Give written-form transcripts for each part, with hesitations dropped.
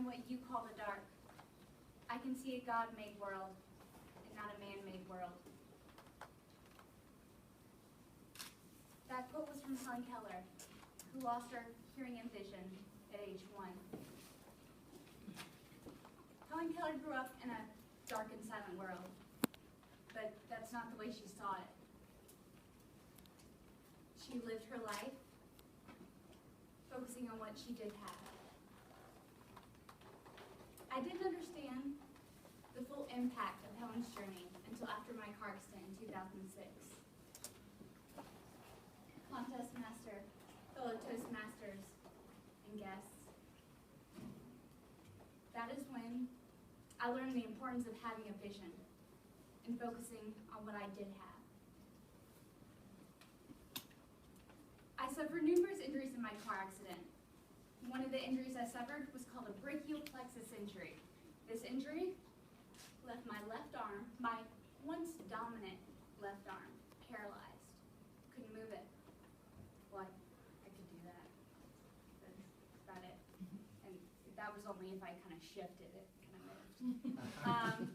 in what you call the dark. I can see a God-made world and not a man-made world. That quote was from Helen Keller, who lost her hearing and vision at age 1. Helen Keller grew up in a dark and silent world, but that's not the way she saw it. She lived her life focusing on what she did have. I didn't understand the full impact of Helen's journey until after my car accident in 2006. Contest master, fellow Toastmasters, and guests. That is when I learned the importance of having a vision and focusing on what I did have. I suffered numerous injuries in my car accident. One of the injuries I suffered was called a brachial plexus injury. This injury left my left arm, my once dominant left arm, paralyzed. Couldn't move it. Well, I could do that. That's about it. And that was only if I kind of shifted it, kind of moved.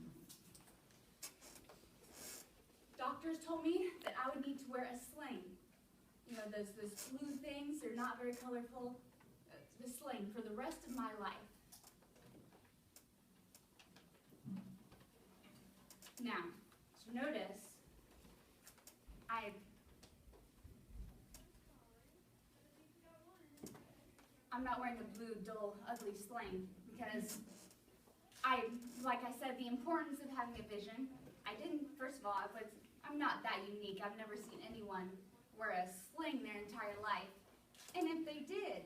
Doctors told me that I would need to wear a sling. You know, those blue things, they're not very colorful. The sling for the rest of my life. Now, so notice, I'm not wearing the blue, dull, ugly sling because like I said, the importance of having a vision. I didn't, first of all, I'm not that unique. I've never seen anyone wear a sling their entire life. And if they did,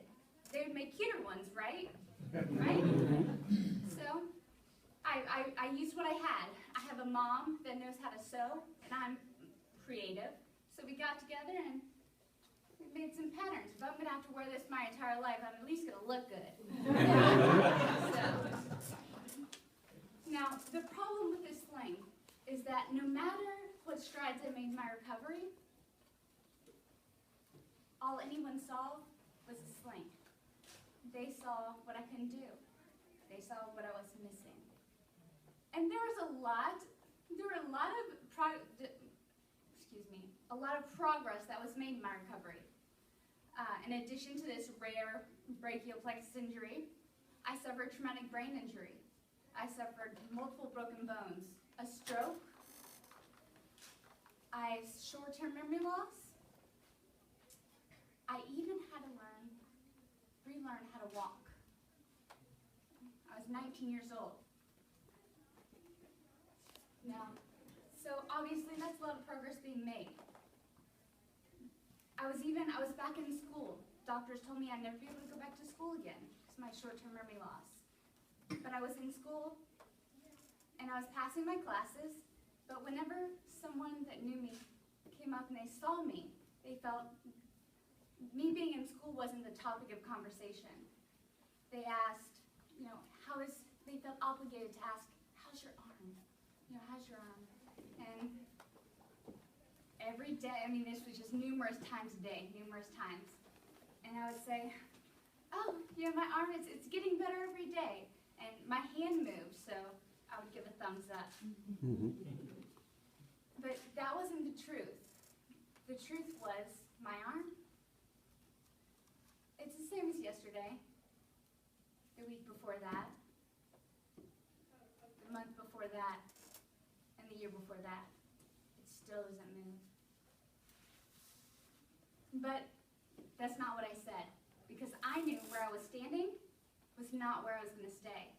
they would make cuter ones, right? Right? So I used what I had. I have a mom that knows how to sew, and I'm creative. So we got together and we made some patterns. If I'm going to have to wear this my entire life, I'm at least going to look good. Now, the problem with this sling is that no matter what strides I made in my recovery, all anyone saw was a sling. They saw what I couldn't do. They saw what I was missing. And there were a lot of progress that was made in my recovery. In addition to this rare brachial plexus injury, I suffered traumatic brain injury. I suffered multiple broken bones, a stroke, I have short-term memory loss. I even had to relearn how to walk. I was 19 years old. Now, so obviously that's a lot of progress being made. I was back in school. Doctors told me I'd never be able to go back to school again because of my short-term memory loss. But I was in school and I was passing my classes, but whenever someone that knew me came up and they saw me, they felt me being in school wasn't the topic of conversation. They asked, they felt obligated to ask, how's your arm? How's your arm? And every day, this was just numerous times a day, numerous times. And I would say, oh, my arm, it's getting better every day. And my hand moved, so I would give a thumbs up. Mm-hmm. But that wasn't the truth. The truth was, my arm, it's the same as yesterday, the week before that, the month before that, and the year before that. It still doesn't move. But that's not what I said, because I knew where I was standing was not where I was going to stay.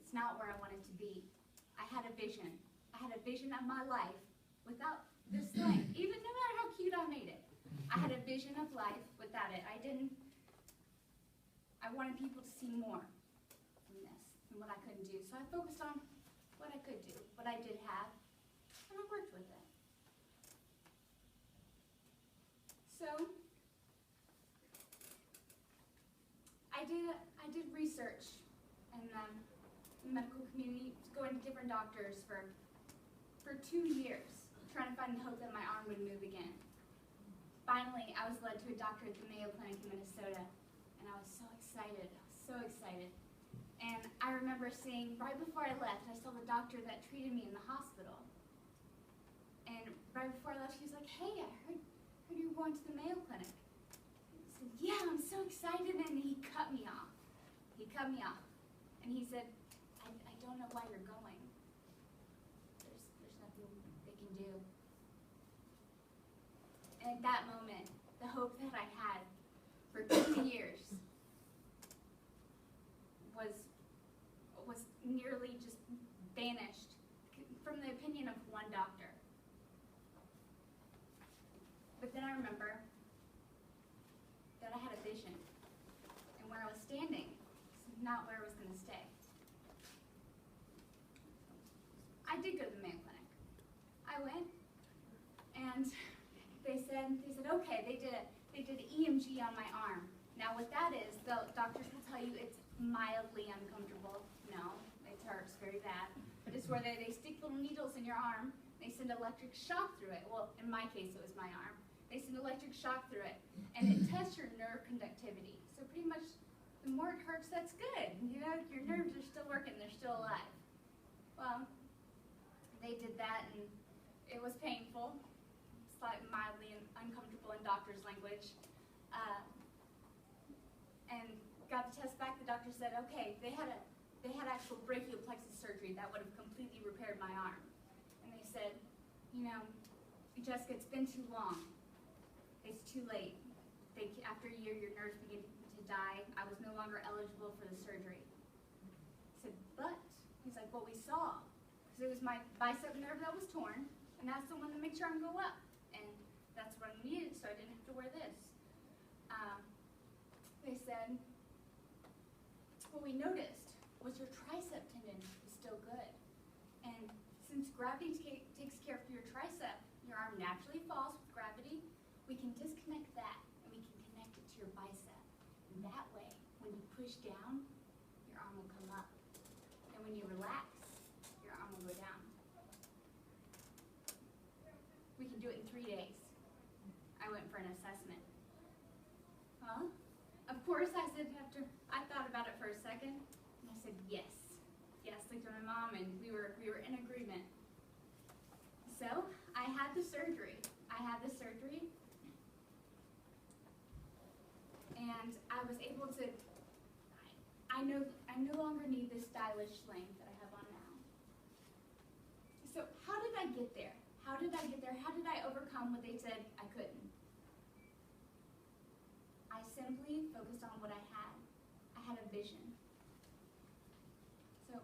It's not where I wanted to be. I had a vision. I had a vision of my life without this thing, even no matter how cute I made it. I had a vision of life without it. I wanted people to see more from this than what I couldn't do. So I focused on what I could do, what I did have, and I worked with it. So I did research in the medical community, going to different doctors for 2 years, trying to find hope that my arm would move again. Finally, I was led to a doctor at the Mayo Clinic in Minnesota, and I was so excited, And I remember seeing, right before I left, I saw the doctor that treated me in the hospital. And right before I left, he was like, hey, I heard you were going to the Mayo Clinic. I said, yeah, I'm so excited, and he cut me off. He cut me off. And he said, I don't know why you're going. There's nothing they can do. And at that moment, the hope that I had for 2 years was nearly just vanished from the opinion of one doctor. But then I remember that I had a vision, and where I was standing is not where I was going to stay. I did go to the Mayo Clinic. I went, and they said, okay, they did EMG on my arm. Now what that is, the doctors will tell you it's mildly uncomfortable. No, it hurts very bad. It's where they stick little needles in your arm. They send electric shock through it. Well, in my case, it was my arm. They send electric shock through it, and it tests your nerve conductivity. So pretty much, the more it hurts, that's good. You know, your nerves are still working, they're still alive. Well, they did that, and it was painful, slightly mildly uncomfortable in doctor's language. And got the test back. The doctor said, okay, they had actual brachial plexus surgery that would have completely repaired my arm. And they said, you know, Jessica, it's been too long. It's too late. After a year, your nerves begin to die. I was no longer eligible for the surgery. I said, but, he's like, what we saw, because it was my bicep nerve that was torn, and that's the one that makes your arm go up. And that's what I needed, so I didn't have to wear this. They said, what we noticed was your tricep tendon is still good. And since gravity takes care of your tricep, your arm naturally falls with gravity, we can disconnect that and we can connect it to your bicep. And that way, when you push down, your arm will come up. And when you relax, your arm will go down. We can do it in 3 days. I went for an assessment. Well, of course I said I thought about it for a second, and I said yes. Yes, looked at my mom, and we were in agreement. So I had the surgery. And I was able to, I no longer need this stylish sling that I have on now. So how did I get there? How did I overcome what they said I couldn't? I simply focused on what I had. I had a vision. So,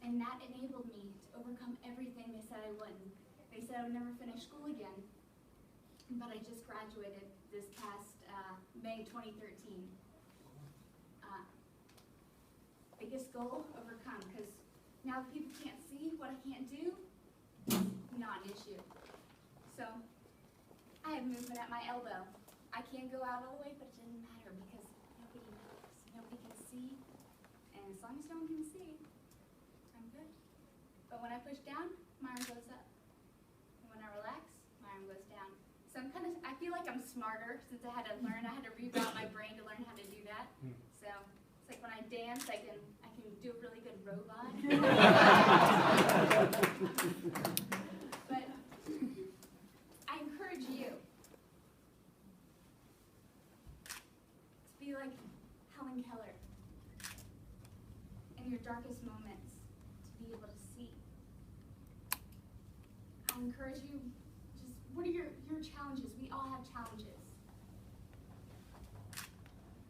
and that enabled me to overcome everything they said I wouldn't. They said I would never finish school again, but I just graduated this past May 2013. Biggest goal, overcome, because now that people can't see what I can't do, not an issue. So, I have movement at my elbow. I can't go out all the way, but it didn't matter because nobody knows. Nobody can see, and as long as no one can see, I'm good. But when I push down, my arm goes up. And when I relax, my arm goes down. So I feel like I'm smarter since I had to reroute my brain to learn how to do that. So, it's like when I dance, I can do a really good robot. But I encourage you to be like Helen Keller in your darkest moments, to be able to see. I encourage you, just what are your challenges? We all have challenges.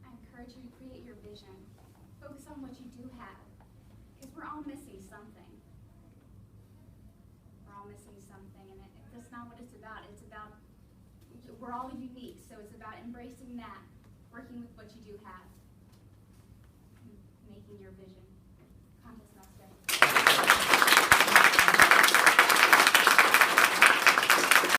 I encourage you to create your vision. Focus on what you do have, because we're all missing something. We're all missing something, and that's not what it's about. It's about, we're all unique, so it's about embracing that, working with what you do have, making your vision.